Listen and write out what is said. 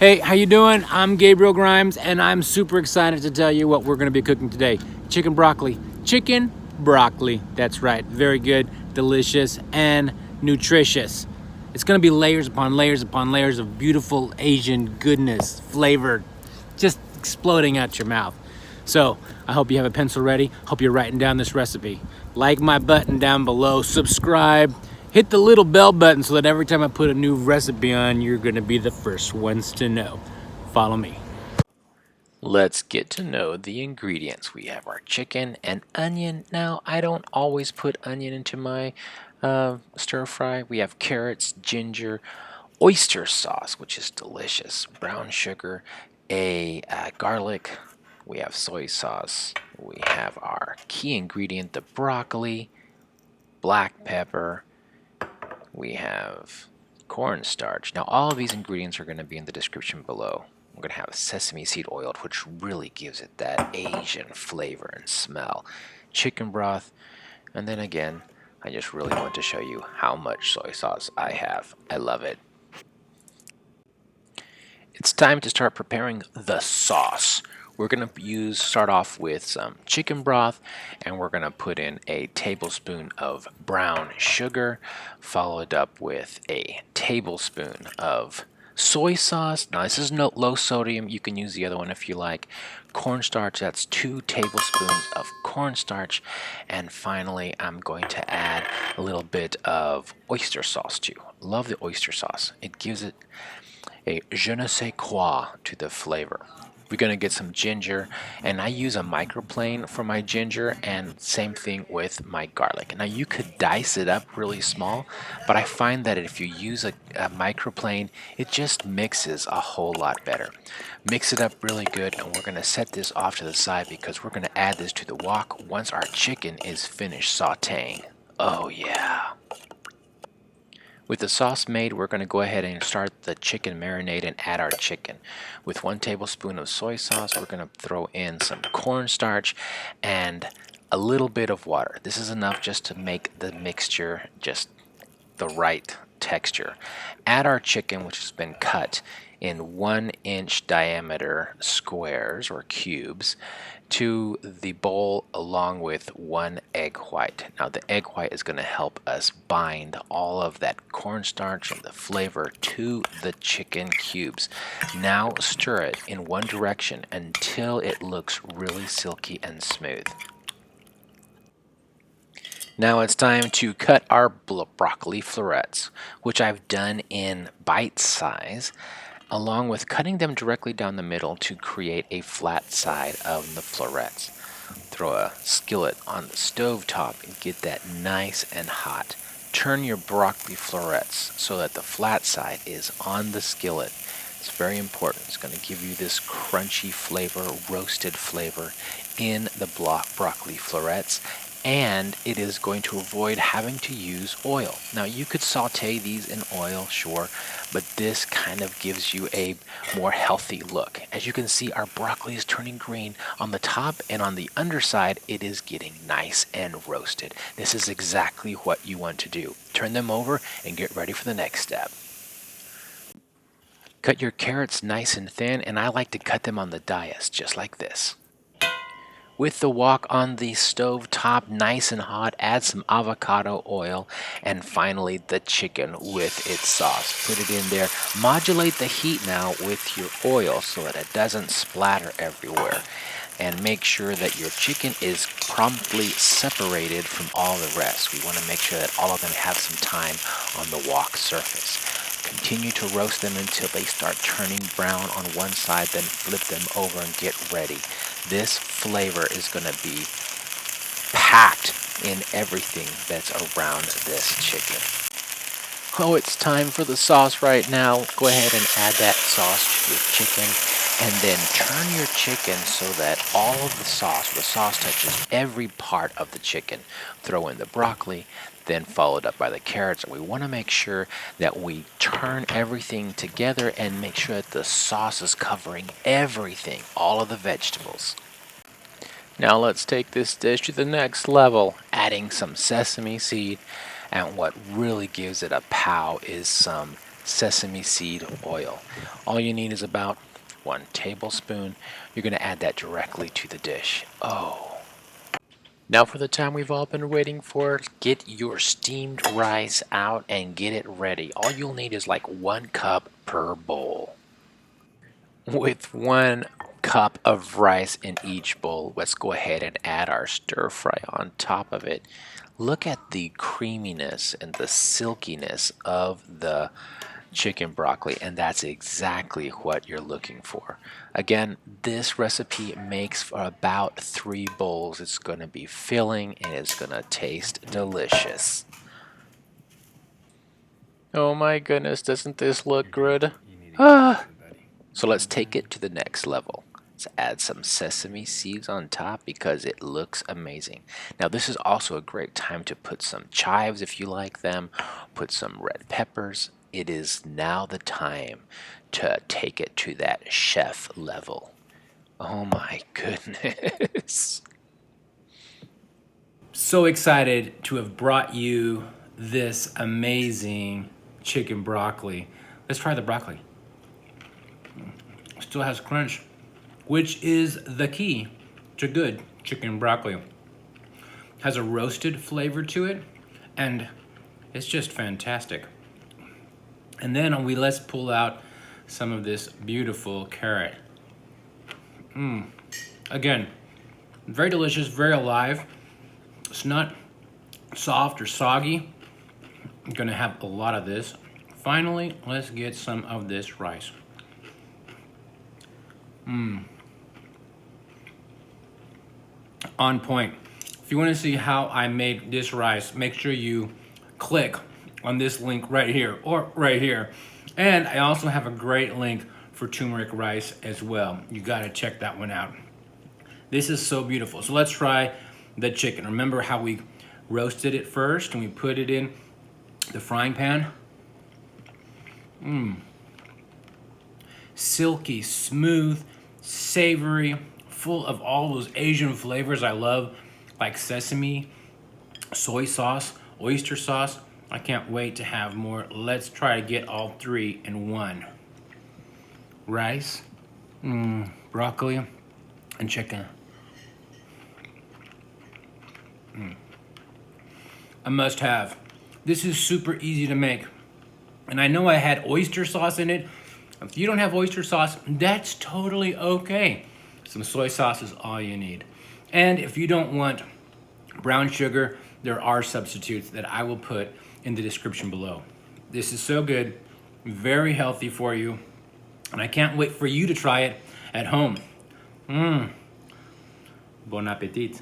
Hey, how you doing? I'm Gabriel Grimes, and I'm super excited to tell you what we're going to be cooking today. Chicken broccoli. Chicken broccoli. That's right. Very good, delicious, and nutritious. It's going to be layers upon layers upon layers of beautiful Asian goodness, flavor, just exploding out your mouth. So, I hope you have a pencil ready. Hope you're writing down this recipe. Like my button down below, subscribe, hit the little bell button so that every time I put a new recipe on, you're gonna be the first ones to know. Follow me. Let's get to know the ingredients. We have our chicken and onion. Now, I don't always put onion into my stir fry. We have carrots, ginger, oyster sauce, which is delicious, brown sugar, a garlic. We have soy sauce. We have our key ingredient, the broccoli, black pepper. We have cornstarch. Now, all of these ingredients are going to be in the description below. We're going to have sesame seed oil, which really gives it that Asian flavor and smell. Chicken broth, and then again, I just really want to show you how much soy sauce I have. I love it. It's time to start preparing the sauce. We're going to start off with some chicken broth, and we're going to put in a tablespoon of brown sugar, followed up with a tablespoon of soy sauce. Now, this is no low sodium. You can use the other one if you like. Cornstarch, that's 2 tablespoons of cornstarch. And finally, I'm going to add a little bit of oyster sauce too. Love the oyster sauce. It gives it a je ne sais quoi to the flavor. We're going to get some ginger, and I use a microplane for my ginger, and same thing with my garlic. Now, you could dice it up really small, but I find that if you use a microplane, it just mixes a whole lot better. Mix it up really good, and we're going to set this off to the side because we're going to add this to the wok once our chicken is finished sauteing. Oh, yeah. With the sauce made, we're going to go ahead and start the chicken marinade and add our chicken. With 1 tablespoon of soy sauce, we're going to throw in some cornstarch and a little bit of water. This is enough just to make the mixture just the right texture. Add our chicken, which has been cut in 1-inch diameter squares or cubes, to the bowl along with 1 egg white. Now, the egg white is going to help us bind all of that cornstarch and the flavor to the chicken cubes. Now, stir it in one direction until it looks really silky and smooth. Now it's time to cut our broccoli florets, which I've done in bite size, along with cutting them directly down the middle to create a flat side of the florets. Throw a skillet on the stove top and get that nice and hot. Turn your broccoli florets so that the flat side is on the skillet. It's very important. It's going to give you this crunchy flavor, roasted flavor in the broccoli florets, and it is going to avoid having to use oil. Now, you could saute these in oil, sure, but this kind of gives you a more healthy look. As you can see, our broccoli is turning green on the top, and on the underside, it is getting nice and roasted. This is exactly what you want to do. Turn them over and get ready for the next step. Cut your carrots nice and thin, and I like to cut them on the dais, just like this. With the wok on the stove top nice and hot, add some avocado oil, and finally the chicken with its sauce. Put it in there. Modulate the heat now with your oil so that it doesn't splatter everywhere. And make sure that your chicken is promptly separated from all the rest. We want to make sure that all of them have some time on the wok surface. Continue to roast them until they start turning brown on one side, then flip them over and get ready. This flavor is going to be packed in everything that's around this chicken. Oh, it's time for the sauce right now. Go ahead and add that sauce to your chicken, and then turn your chicken so that all of the sauce touches every part of the chicken. Throw in the broccoli, then followed up by the carrots. And we want to make sure that we turn everything together and make sure that the sauce is covering everything, all of the vegetables. Now let's take this dish to the next level, adding some sesame seed, and what really gives it a pow is some sesame seed oil. All you need is about 1 tablespoon. You're going to add that directly to the dish. Oh. Now for the time we've all been waiting for. Get your steamed rice out and get it ready. All you'll need is like 1 cup per bowl. With 1 cup of rice in each bowl, let's go ahead and add our stir fry on top of it. Look at the creaminess and the silkiness of the chicken broccoli, and that's exactly what you're looking for. Again, this recipe makes for about 3 bowls. It's going to be filling and it's going to taste delicious. Oh my goodness, doesn't this look good? So let's take it to the next level. Let's add some sesame seeds on top because it looks amazing. Now this is also a great time to put some chives if you like them, put some red peppers. It is now the time to take it to that chef level. Oh my goodness. So excited to have brought you this amazing chicken broccoli. Let's try the broccoli. Still has crunch, which is the key to good chicken broccoli. Has a roasted flavor to it, and it's just fantastic. And then let's pull out some of this beautiful carrot. Again, very delicious, very alive. It's not soft or soggy. I'm gonna have a lot of this. Finally, let's get some of this rice. On point. If you want to see how I made this rice, make sure you click on this link right here or right here. And I also have a great link for turmeric rice as well. You got to check that one out. This is so beautiful. So let's try the chicken. Remember how we roasted it first and we put it in the frying pan? Silky, smooth, savory, full of all those Asian flavors I love, like sesame, soy sauce, oyster sauce. I can't wait to have more. Let's try to get all 3 in one. Rice, broccoli, and chicken. A must have. This is super easy to make. And I know I had oyster sauce in it. If you don't have oyster sauce, that's totally okay. Some soy sauce is all you need. And if you don't want brown sugar, there are substitutes that I will put in the description below. This is so good, very healthy for you, and I can't wait for you to try it at home. Bon appetit.